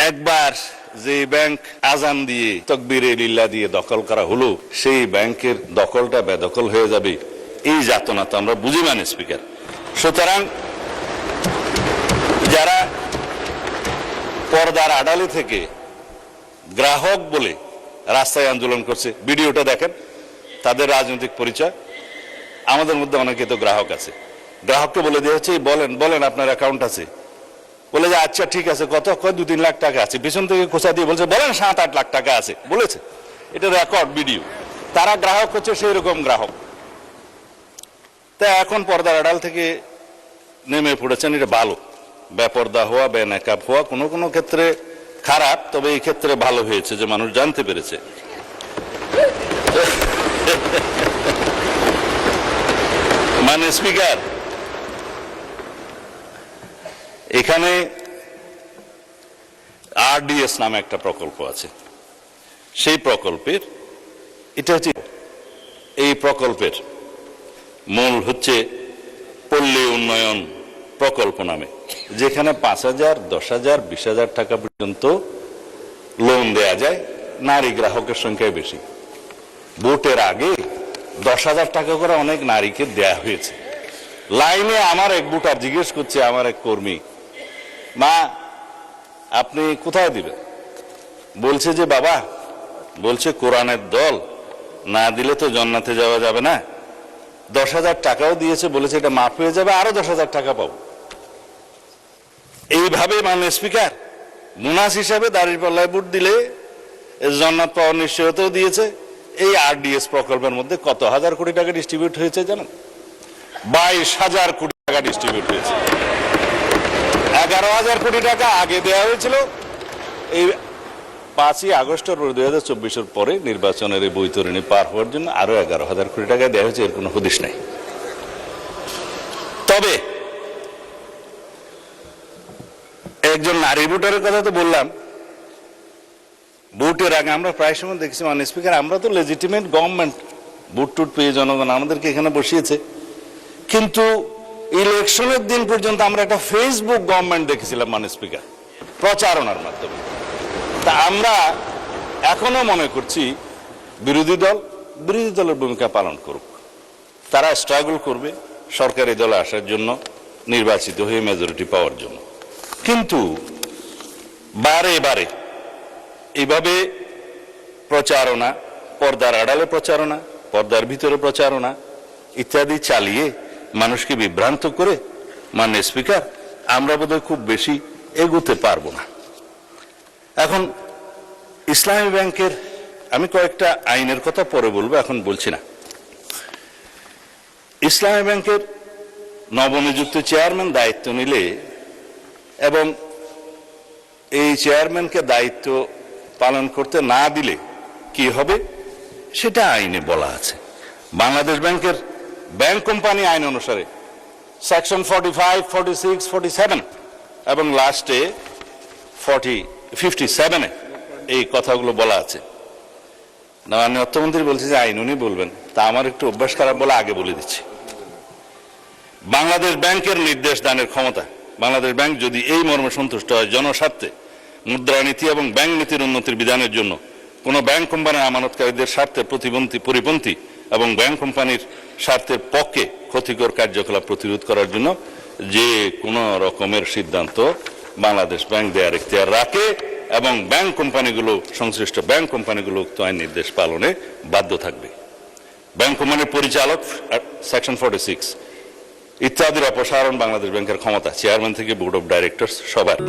একবার যে ব্যাংক আজান দিয়ে তাকবীরে লিল্লাহ দিয়ে দখল করা হলো, সেই ব্যাংকের দখলটা বেদখল হয়ে যাবে, এই যাতনা তো আমরা বুঝি মানে স্পিকার। সুতরাং যারা পর্দার আড়ালে থেকে গ্রাহক বলে রাস্তায় আন্দোলন করছে, ভিডিওটা দেখেন, তাদের রাজনৈতিক পরিচয়। আমাদের মধ্যে অনেকে তো গ্রাহক আছে, গ্রাহককে বলে দেওয়া হচ্ছে বলেন বলেন আপনার অ্যাকাউন্ট আছে, বলে যে আচ্ছা ঠিক আছে, কত কয় 2-3 লাখ টাকা আছে, পিছন থেকে খোঁচা দিয়ে বলছে বলেন 7-8 লাখ টাকা আছে বলেছে, এটা রেকর্ড ভিডিও। তারা গ্রাহক হচ্ছে সেই রকম গ্রাহক। তা এখন পর্দার আড়াল থেকে নেমে পড়েছেন, এটা ভালো। বেপর্দা হওয়া, বেনাকাব হওয়া কোনো কোনো ক্ষেত্রে খারাপ, তবে এই ক্ষেত্রে ভালো হয়েছে যে মানুষ জানতে পেরেছে। মানে স্পিকার, এখানে আরডিএস নামে একটা প্রকল্প আছে। সেই প্রকল্পের এটা হচ্ছে, এই প্রকল্পের মূল হচ্ছে পল্লী উন্নয়ন প্রকল্প নামে, যেখানে 5,000, 10,000, 20,000 টাকা পর্যন্ত লোন দেয়া যায়। নারী গ্রাহকের সংখ্যায় বেশি। ভোটের আগে 10,000 টাকা করে অনেক নারীকে দেয়া হয়েছে। লাইনে আমার এক ভোটার জিজ্ঞেস করছে, আমার এক কর্মী, মা আপনি কোথায় দিবেন? বলছে যে বাবা, বলছে কোরআনের দল না দিলে তো জান্নাতে যাওয়া যাবে না। 10,000 টাকাও দিয়েছে, বলেছে এটা মাফ হয়ে যাবে, আরো 10,000 টাকা পাবো। এইভাবে মানে স্পিকার বোনাস হিসাবে দাঁড়িপাল্লায় ভোট দিলে জান্নাত পাওয়ার নিশ্চয়তাও দিয়েছে। এই আরডিএস প্রকল্পের মধ্যে কত হাজার কোটি টাকা ডিস্ট্রিবিউট হয়েছে জানেন? 22,000 কোটি টাকা ডিস্ট্রিবিউট হয়েছে। 11,000 কোটি টাকা আগে দেওয়া হয়েছিল। এই 5ই আগস্ট 2024-এর পরে নির্বাচনের এই বৈতরণী পার হওয়ার জন্য আরো 11,000 কোটি টাকা দেওয়া হয়েছে, এর কোনো হদিশ নাই। তবে একজন নারী ভোটারের কথা তো বললাম। ভোটের আগে আমরা প্রায় সময় দেখছি মানে স্পিকার, আমরা তো লেজিটিমেট গভর্নমেন্ট, ভোট টুট পেয়ে জনগণ আমাদেরকে এখানে বসিয়েছে, কিন্তু ইলেকশনের দিন পর্যন্ত আমরা একটা ফেসবুক গভর্নমেন্ট দেখেছিলাম মানে স্পিকার, প্রচারণার মাধ্যমে। তা আমরা এখনো মনে করছি বিরোধী দলের ভূমিকা পালন করুক, তারা স্ট্রাগল করবে সরকারি দলে আসার জন্য, নির্বাচিত হয়ে মেজরিটি পাওয়ার জন্য। কিন্তু বারে বারে এইভাবে প্রচারণা, পর্দার আড়ালে প্রচারণা, পর্দার ভিতরে প্রচারণা ইত্যাদি চালিয়ে মানুষকে বিভ্রান্ত করে মানে স্পিকার আমরা বোধহয় খুব বেশি এগোতে পারবো না। এখন ইসলামী ব্যাংকের আমি কয়েকটা আইনের কথা পরে বলবো, এখন বলছি না। ইসলামী ব্যাংকের নবনিযুক্ত চেয়ারম্যান দায়িত্ব নিলে এবং এই চেয়ারম্যানকে দায়িত্ব পালন করতে না দিলে কি হবে সেটা আইনে বলা আছে। বাংলাদেশ ব্যাংকের ব্যাংক কোম্পানি আইন অনুসারে সেকশন 45, 46, 47 এবং লাস্টে 57-এ এই কথাগুলো বলা আছে। মাননীয় অর্থমন্ত্রী বলছে যে আইন উনি বলবেন, তা আমার একটু অভ্যাস খারাপ বলে আগে বলে দিচ্ছি। বাংলাদেশ ব্যাংকের নির্দেশ দানের ক্ষমতা, বাংলাদেশ ব্যাংক যদি এই মর্মে সন্তুষ্ট হয় জনস্বার্থে মুদ্রানীতি এবং ব্যাংক নীতির উন্নতির বিধানের জন্য কোনো ব্যাংক কোম্পানির আমানতকারীদের স্বার্থে পরিপন্থী এবং ব্যাংক কোম্পানির স্বার্থের পক্ষে ক্ষতিকর কার্যকলাপ প্রতিরোধ করার জন্য যে কোনো রকমের সিদ্ধান্ত বাংলাদেশ ব্যাংক দেওয়ার এখতিয়ার রাখে এবং ব্যাংক কোম্পানিগুলো, সংশ্লিষ্ট ব্যাংক কোম্পানিগুলো উক্ত আইন নির্দেশ পালনে বাধ্য থাকবে। ব্যাংক কোম্পানির পরিচালক সেকশন 46 ইত্যাদির অপসারণ বাংলাদেশ ব্যাংকের ক্ষমতা, চেয়ারম্যান থেকে বোর্ড অফ ডাইরেক্টরস সবার।